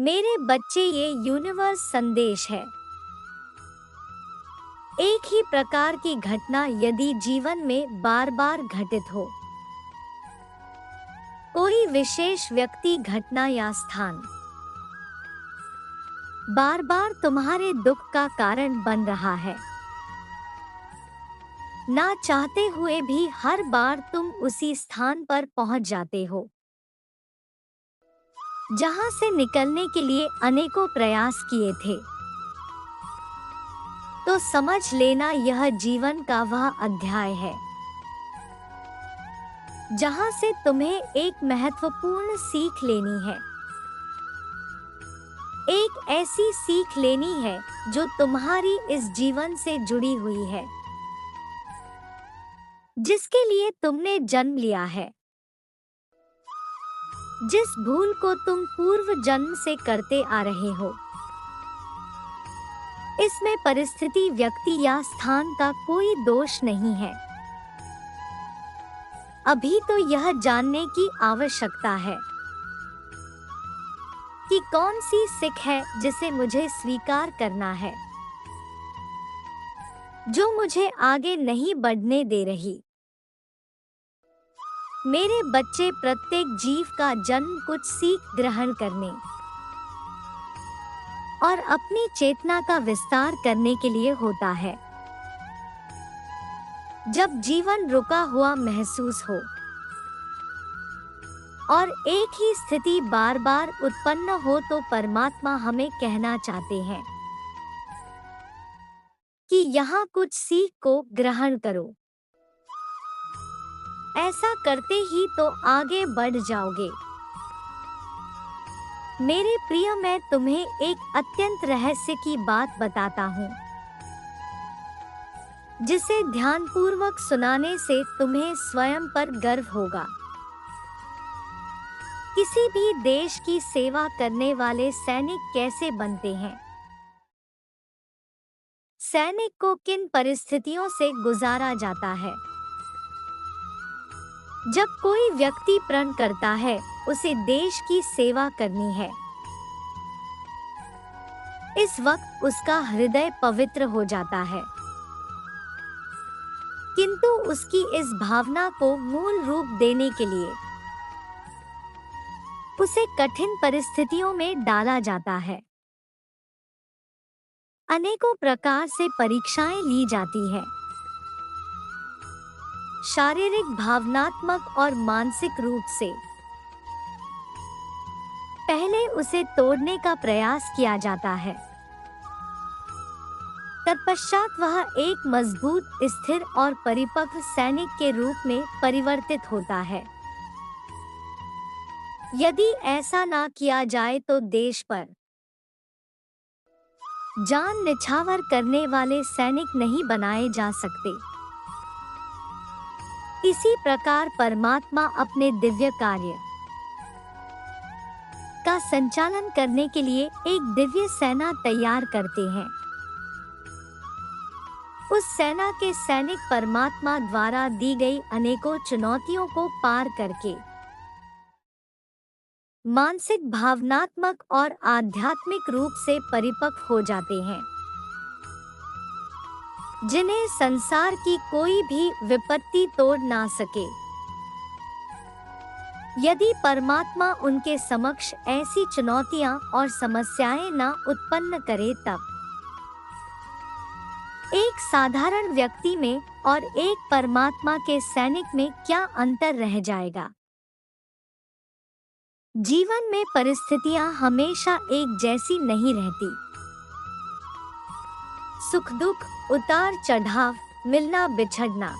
मेरे बच्चे, ये यूनिवर्स संदेश है। एक ही प्रकार की घटना यदि जीवन में बार बार घटित हो, कोई विशेष व्यक्ति, घटना या स्थान बार बार तुम्हारे दुख का कारण बन रहा है, ना चाहते हुए भी हर बार तुम उसी स्थान पर पहुंच जाते हो जहां से निकलने के लिए अनेकों प्रयास किए थे, तो समझ लेना यह जीवन का वह अध्याय है जहां से तुम्हें एक महत्वपूर्ण सीख लेनी है। एक ऐसी सीख लेनी है जो तुम्हारी इस जीवन से जुड़ी हुई है, जिसके लिए तुमने जन्म लिया है, जिस भूल को तुम पूर्व जन्म से करते आ रहे हो। इसमें परिस्थिति, व्यक्ति या स्थान का कोई दोष नहीं है। अभी तो यह जानने की आवश्यकता है कि कौन सी सीख है जिसे मुझे स्वीकार करना है, जो मुझे आगे नहीं बढ़ने दे रही। मेरे बच्चे, प्रत्येक जीव का जन्म कुछ सीख ग्रहण करने और अपनी चेतना का विस्तार करने के लिए होता है। जब जीवन रुका हुआ महसूस हो और एक ही स्थिति बार बार उत्पन्न हो, तो परमात्मा हमें कहना चाहते हैं कि यहाँ कुछ सीख को ग्रहण करो। ऐसा करते ही तो आगे बढ़ जाओगे। मेरे प्रिय, मैं तुम्हें एक अत्यंत रहस्य की बात बताता हूँ, जिसे ध्यानपूर्वक सुनाने से तुम्हें स्वयं पर गर्व होगा। किसी भी देश की सेवा करने वाले सैनिक कैसे बनते हैं? सैनिक को किन परिस्थितियों से गुजारा जाता है? जब कोई व्यक्ति प्रण करता है उसे देश की सेवा करनी है, इस वक्त उसका हृदय पवित्र हो जाता है, किंतु उसकी इस भावना को मूल रूप देने के लिए उसे कठिन परिस्थितियों में डाला जाता है। अनेकों प्रकार से परीक्षाएं ली जाती है, शारीरिक, भावनात्मक और मानसिक रूप से। पहले उसे तोड़ने का प्रयास किया जाता है, तत्पश्चात वह एक मजबूत, स्थिर और परिपक्व सैनिक के रूप में परिवर्तित होता है। यदि ऐसा ना किया जाए तो देश पर जान निछावर करने वाले सैनिक नहीं बनाए जा सकते। इसी प्रकार परमात्मा अपने दिव्य कार्य का संचालन करने के लिए एक दिव्य सेना तैयार करते हैं। उस सेना के सैनिक परमात्मा द्वारा दी गई अनेकों चुनौतियों को पार करके मानसिक, भावनात्मक और आध्यात्मिक रूप से परिपक्व हो जाते हैं, जिन्हें संसार की कोई भी विपत्ति तोड़ ना सके। यदि परमात्मा उनके समक्ष ऐसी चुनौतियां और समस्याएं ना उत्पन्न करे, तब एक साधारण व्यक्ति में और एक परमात्मा के सैनिक में क्या अंतर रह जाएगा? जीवन में परिस्थितियां हमेशा एक जैसी नहीं रहती। सुख दुख, उतार चढ़ाव, मिलना बिछड़ना,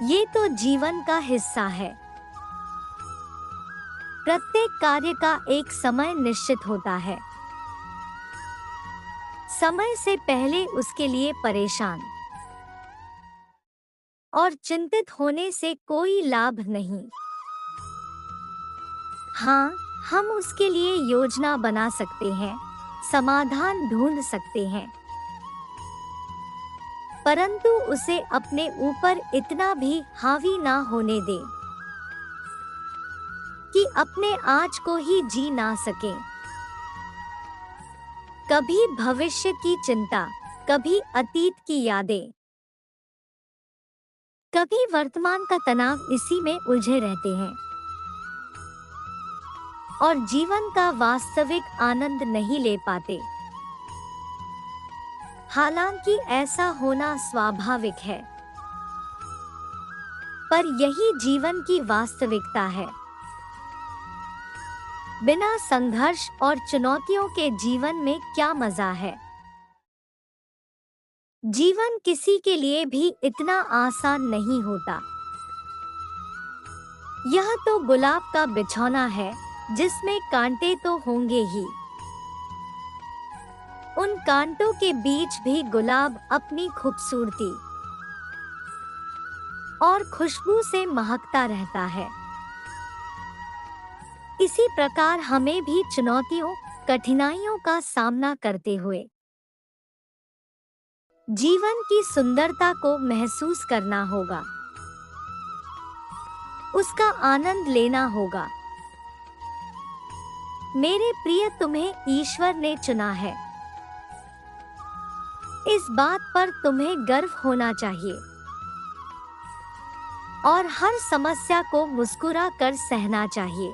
ये तो जीवन का हिस्सा है। प्रत्येक कार्य का एक समय निश्चित होता है। समय से पहले उसके लिए परेशान और चिंतित होने से कोई लाभ नहीं। हाँ, हम उसके लिए योजना बना सकते हैं, समाधान ढूंढ सकते हैं, परंतु उसे अपने ऊपर इतना भी हावी ना होने दें कि अपने आज को ही जी ना सकें। कभी भविष्य की चिंता, कभी अतीत की यादें, कभी वर्तमान का तनाव, इसी में उलझे रहते हैं और जीवन का वास्तविक आनंद नहीं ले पाते। हालांकि ऐसा होना स्वाभाविक है, पर यही जीवन की वास्तविकता है। बिना संघर्ष और चुनौतियों के जीवन में क्या मजा है। जीवन किसी के लिए भी इतना आसान नहीं होता। यह तो गुलाब का बिछौना है जिसमें कांटे तो होंगे ही। उन कांटों के बीच भी गुलाब अपनी खूबसूरती और खुशबू से महकता रहता है। इसी प्रकार हमें भी चुनौतियों, कठिनाइयों का सामना करते हुए जीवन की सुंदरता को महसूस करना होगा, उसका आनंद लेना होगा। मेरे प्रिय, तुम्हें ईश्वर ने चुना है। इस बात पर तुम्हें गर्व होना चाहिए और हर समस्या को मुस्कुरा कर सहना चाहिए।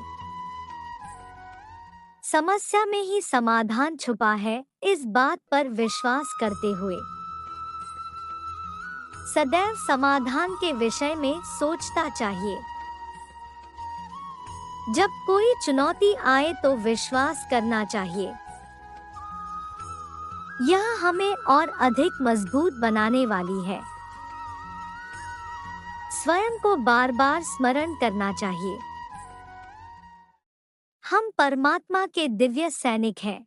समस्या में ही समाधान छुपा है, इस बात पर विश्वास करते हुए सदैव समाधान के विषय में सोचता चाहिए। जब कोई चुनौती आए तो विश्वास करना चाहिए। यह हमें और अधिक मजबूत बनाने वाली है। स्वयं को बार बार स्मरण करना चाहिए, हम परमात्मा के दिव्य सैनिक हैं।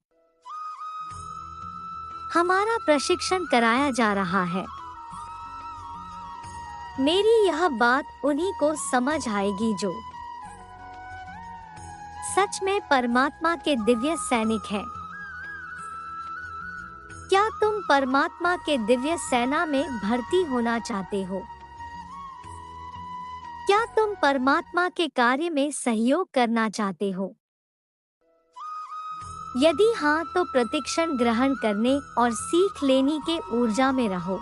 हमारा प्रशिक्षण कराया जा रहा है। मेरी यह बात उन्हीं को समझ आएगी जो सच में परमात्मा के दिव्य सैनिक हैं। क्या तुम परमात्मा के दिव्य सेना में भर्ती होना चाहते हो? क्या तुम परमात्मा के कार्य में सहयोग करना चाहते हो? यदि हाँ, तो प्रतिक्षण ग्रहण करने और सीख लेने के ऊर्जा में रहो।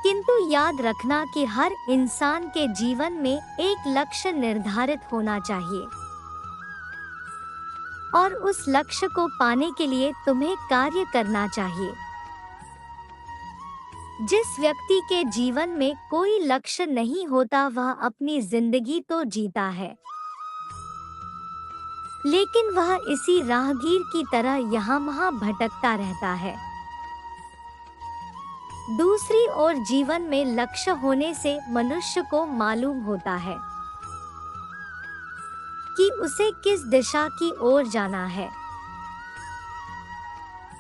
किंतु याद रखना कि हर इंसान के जीवन में एक लक्ष्य निर्धारित होना चाहिए और उस लक्ष्य को पाने के लिए तुम्हें कार्य करना चाहिए। जिस व्यक्ति के जीवन में कोई लक्ष्य नहीं होता वह अपनी जिंदगी तो जीता है, लेकिन वह इसी राहगीर की तरह यहाँ वहाँ भटकता रहता है। दूसरी ओर जीवन में लक्ष्य होने से मनुष्य को मालूम होता है कि उसे किस दिशा की ओर जाना है।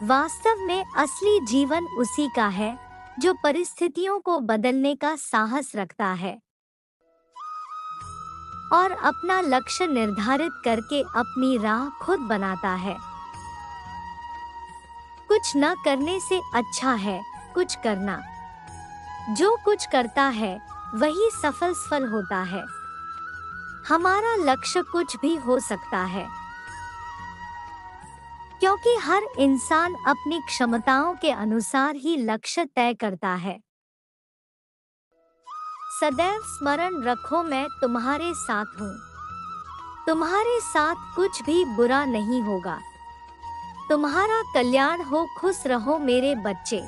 वास्तव में असली जीवन उसी का है जो परिस्थितियों को बदलने का साहस रखता है और अपना लक्ष्य निर्धारित करके अपनी राह खुद बनाता है। कुछ न करने से अच्छा है कुछ करना। जो कुछ करता है वही सफल होता है। हमारा लक्ष्य कुछ भी हो सकता है, क्योंकि हर इंसान अपनी क्षमताओं के अनुसार ही लक्ष्य तय करता है। सदैव स्मरण रखो, मैं तुम्हारे साथ हूँ। तुम्हारे साथ कुछ भी बुरा नहीं होगा। तुम्हारा कल्याण हो, खुश रहो मेरे बच्चे।